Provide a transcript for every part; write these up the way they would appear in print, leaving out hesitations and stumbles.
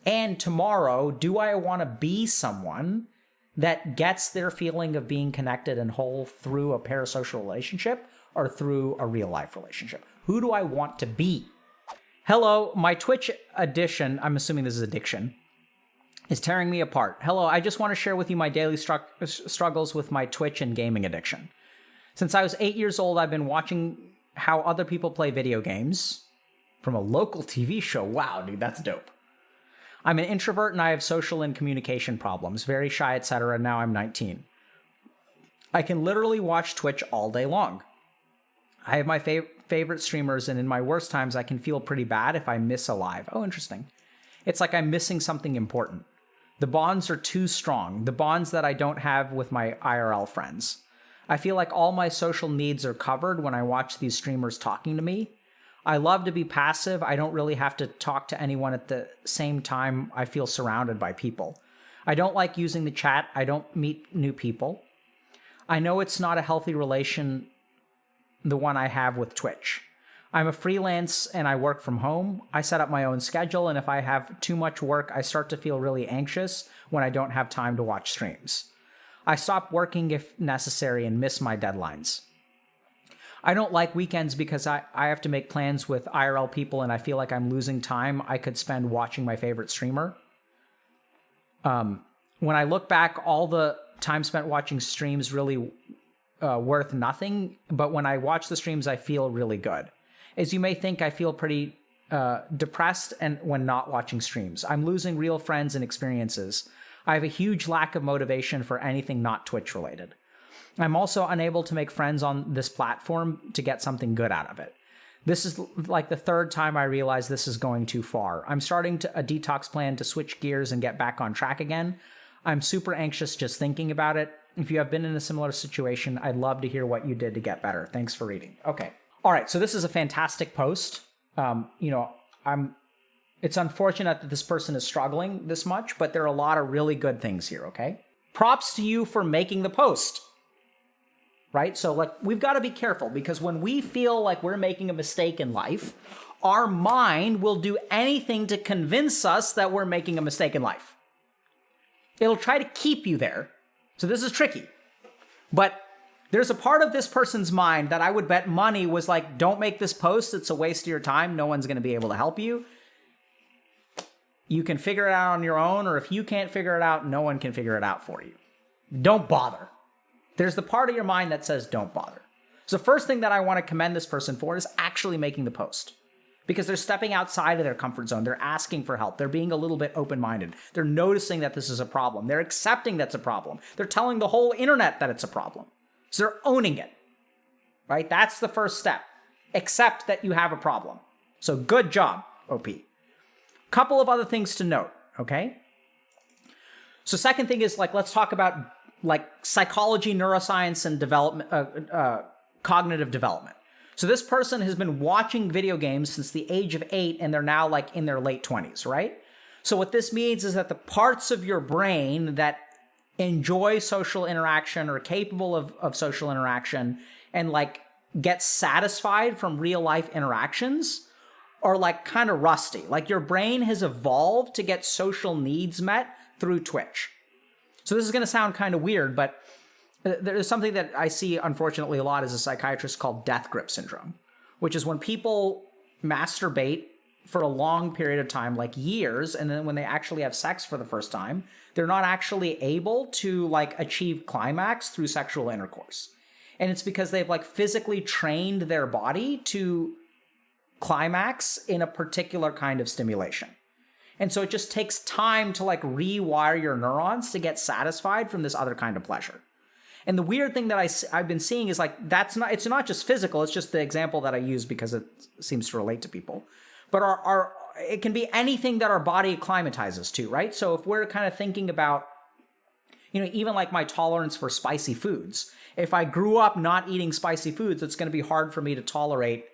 And tomorrow, do I want to be someone that gets their feeling of being connected and whole through a parasocial relationship or through a real life relationship? Who do I want to be? Hello, my Twitch addiction, I'm assuming this is addiction, is tearing me apart. Hello, I just want to share with you my daily struggles with my Twitch and gaming addiction. Since I was 8 years old, I've been watching how other people play video games from a local TV show. Wow, dude, that's dope. I'm an introvert and I have social and communication problems, very shy, etc. Now I'm 19. I can literally watch Twitch all day long. I have my favorite streamers, and in my worst times, I can feel pretty bad if I miss a live. Oh, interesting. It's like I'm missing something important. The bonds are too strong, the bonds that I don't have with my IRL friends. I feel like all my social needs are covered when I watch these streamers talking to me. I love to be passive. I don't really have to talk to anyone at the same time I feel surrounded by people. I don't like using the chat. I don't meet new people. I know it's not a healthy relation, the one I have with Twitch. I'm a freelance and I work from home. I set up my own schedule, and if I have too much work, I start to feel really anxious when I don't have time to watch streams. I stop working if necessary and miss my deadlines. I don't like weekends because I have to make plans with IRL people and I feel like I'm losing time I could spend watching my favorite streamer. When I look back, all the time spent watching streams really worth nothing, but when I watch the streams, I feel really good. As you may think, I feel pretty depressed and when not watching streams. I'm losing real friends and experiences. I have a huge lack of motivation for anything not Twitch related. I'm also unable to make friends on this platform to get something good out of it. This is like the third time I realize this is going too far. I'm starting a detox plan to switch gears and get back on track again. I'm super anxious just thinking about it. If you have been in a similar situation, I'd love to hear what you did to get better. Thanks for reading. Okay. All right. So this is a fantastic post. It's unfortunate that this person is struggling this much, but there are a lot of really good things here. Okay. Props to you for making the post. Right? So we've got to be careful, because when we feel like we're making a mistake in life, our mind will do anything to convince us that we're making a mistake in life. It'll try to keep you there. So this is tricky. But there's a part of this person's mind that I would bet money was like, don't make this post. It's a waste of your time. No one's going to be able to help you. You can figure it out on your own, or if you can't figure it out, no one can figure it out for you. Don't bother. There's the part of your mind that says don't bother. So the first thing that I want to commend this person for is actually making the post, because they're stepping outside of their comfort zone. They're asking for help. They're being a little bit open-minded. They're noticing that this is a problem. They're accepting that's a problem. They're telling the whole internet that it's a problem. So they're owning it, right? That's the first step. Accept that you have a problem. So good job, OP. Couple of other things to note, okay? So second thing is, let's talk about psychology, neuroscience, and development, cognitive development. So this person has been watching video games since the age of 8, and they're now in their late 20s, right? So what this means is that the parts of your brain that enjoy social interaction or are capable of social interaction and get satisfied from real life interactions are kind of rusty. Your brain has evolved to get social needs met through Twitch. So this is going to sound kind of weird, but there's something that I see, unfortunately, a lot as a psychiatrist called death grip syndrome, which is when people masturbate for a long period of time, years, and then when they actually have sex for the first time, they're not actually able to achieve climax through sexual intercourse. And it's because they've physically trained their body to climax in a particular kind of stimulation. And so it just takes time to rewire your neurons to get satisfied from this other kind of pleasure. And the weird thing that I've been seeing is it's not just physical. It's just the example that I use because it seems to relate to people. But it can be anything that our body acclimatizes to, right? So if we're kind of thinking about, even my tolerance for spicy foods, if I grew up not eating spicy foods, it's going to be hard for me to tolerate,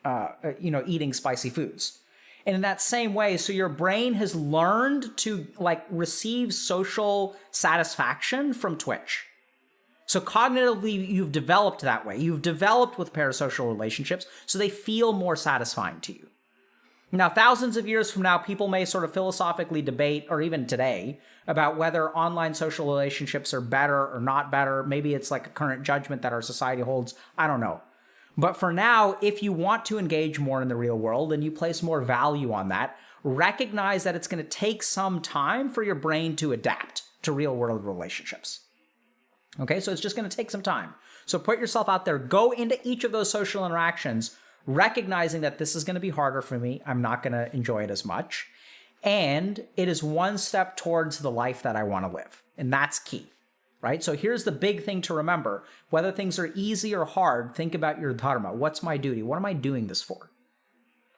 eating spicy foods. And in that same way, so your brain has learned to receive social satisfaction from Twitch. So cognitively, you've developed that way. You've developed with parasocial relationships, so they feel more satisfying to you. Now, thousands of years from now, people may sort of philosophically debate, or even today, about whether online social relationships are better or not better. Maybe it's like a current judgment that our society holds. I don't know. But for now, if you want to engage more in the real world and you place more value on that, recognize that it's going to take some time for your brain to adapt to real world relationships. Okay, so it's just going to take some time. So put yourself out there, go into each of those social interactions, recognizing that this is going to be harder for me. I'm not going to enjoy it as much. And it is one step towards the life that I want to live. And that's key, right? So here's the big thing to remember. Whether things are easy or hard, think about your dharma. What's my duty? What am I doing this for?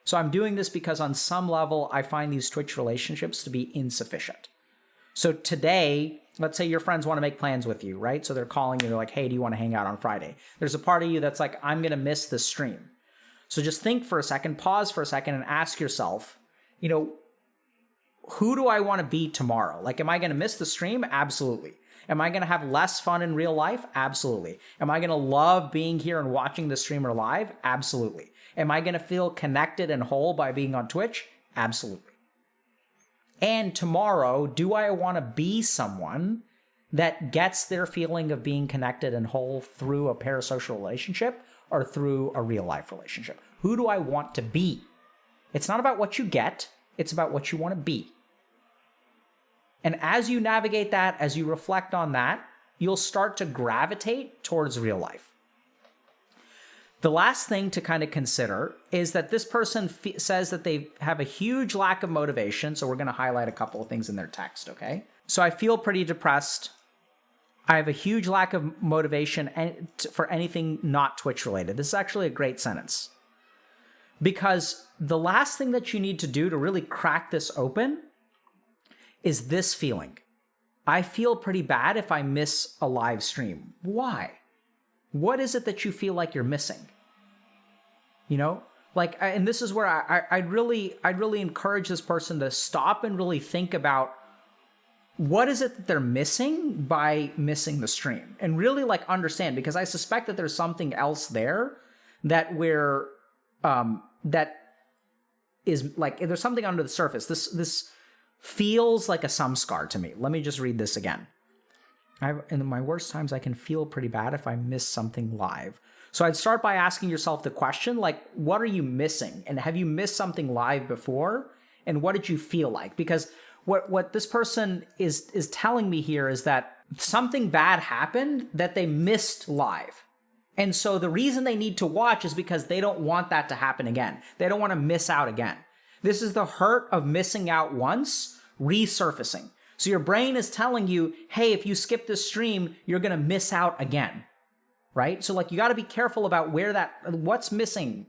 So I'm doing this because on some level, I find these Twitch relationships to be insufficient. So today, let's say your friends want to make plans with you, right? So they're calling you, they're like, hey, do you want to hang out on Friday? There's a part of you that's like, I'm going to miss this stream. So just think for a second, pause for a second, and ask yourself, who do I want to be tomorrow? Like, am I going to miss the stream? Absolutely. Am I going to have less fun in real life? Absolutely. Am I going to love being here and watching the streamer live? Absolutely. Am I going to feel connected and whole by being on Twitch? Absolutely. And tomorrow, do I want to be someone that gets their feeling of being connected and whole through a parasocial relationship or through a real life relationship? Who do I want to be? It's not about what you get, it's about what you want to be. And as you navigate that, as you reflect on that, you'll start to gravitate towards real life. The last thing to kind of consider is that this person says that they have a huge lack of motivation. So we're going to highlight a couple of things in their text, okay? So I feel pretty depressed. I have a huge lack of motivation for anything not Twitch related. This is actually a great sentence. Because the last thing that you need to do to really crack this open is this feeling. I feel pretty bad if I miss a live stream. Why? What is it that you feel like you're missing? And this is where I'd really encourage this person to stop and really think about what is it that they're missing by missing the stream, and really understand, because I suspect that there's something else there that that is there's something under the surface. This feels like a samskar to me. Let me just read this again. In my worst times, I can feel pretty bad if I miss something live. So I'd start by asking yourself the question, what are you missing? And have you missed something live before? And what did you feel like? Because what this person is telling me here is that something bad happened that they missed live. And so the reason they need to watch is because they don't want that to happen again. They don't want to miss out again. This is the hurt of missing out once, resurfacing. So your brain is telling you, hey, if you skip this stream, you're going to miss out again, right? So you got to be careful about what's missing.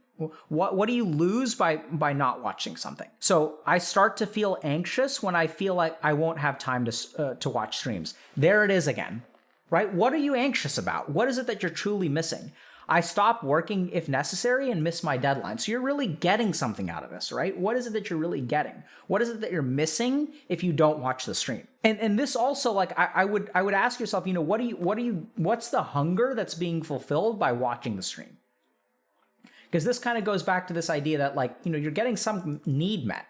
What do you lose by not watching something? So I start to feel anxious when I feel like I won't have time to watch streams. There it is again, right? What are you anxious about? What is it that you're truly missing? I stop working if necessary and miss my deadline. So you're really getting something out of this, right? What is it that you're really getting? What is it that you're missing if you don't watch the stream? And this also, I would ask yourself, what's the hunger that's being fulfilled by watching the stream? Because this kind of goes back to this idea that you're getting some need met,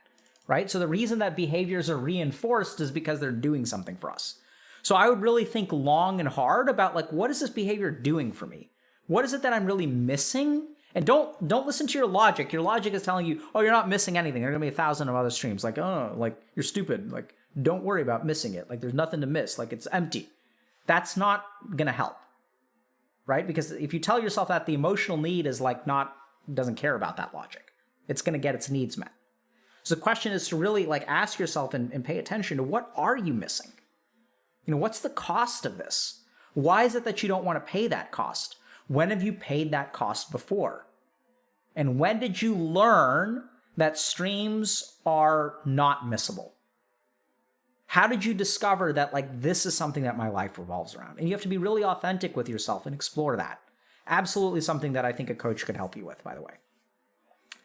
right? So the reason that behaviors are reinforced is because they're doing something for us. So I would really think long and hard about what is this behavior doing for me? What is it that I'm really missing? And don't listen to your logic. Your logic is telling you, oh, you're not missing anything. There are going to be 1,000 of other streams. You're stupid. Don't worry about missing it. There's nothing to miss. It's empty. That's not going to help, right? Because if you tell yourself that, the emotional need is doesn't care about that logic. It's going to get its needs met. So the question is to really ask yourself and pay attention to what are you missing? What's the cost of this? Why is it that you don't want to pay that cost? When have you paid that cost before? And when did you learn that streams are not missable? How did you discover that this is something that my life revolves around? And you have to be really authentic with yourself and explore that. Absolutely something that I think a coach could help you with, by the way.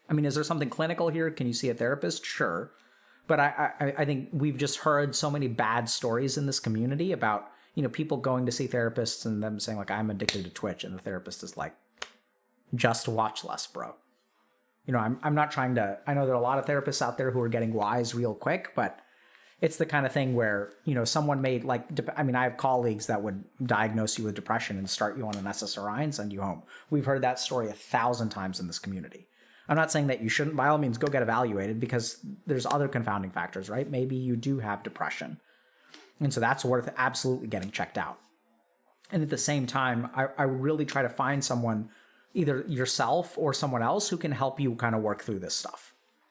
I mean, is there something clinical here? Can you see a therapist? Sure. But I think we've just heard so many bad stories in this community about people going to see therapists and them saying I'm addicted to Twitch, and the therapist is just watch less, bro. You know, I'm not trying to, I know there are a lot of therapists out there who are getting wise real quick, but it's the kind of thing where, you know, someone made like, I mean, I have colleagues that would diagnose you with depression and start you on an SSRI and send you home. We've heard that story 1,000 times in this community. I'm not saying that you shouldn't, by all means, go get evaluated, because there's other confounding factors, right? Maybe you do have depression. And so that's worth absolutely getting checked out. And at the same time, I really try to find someone, either yourself or someone else, who can help you kind of work through this stuff.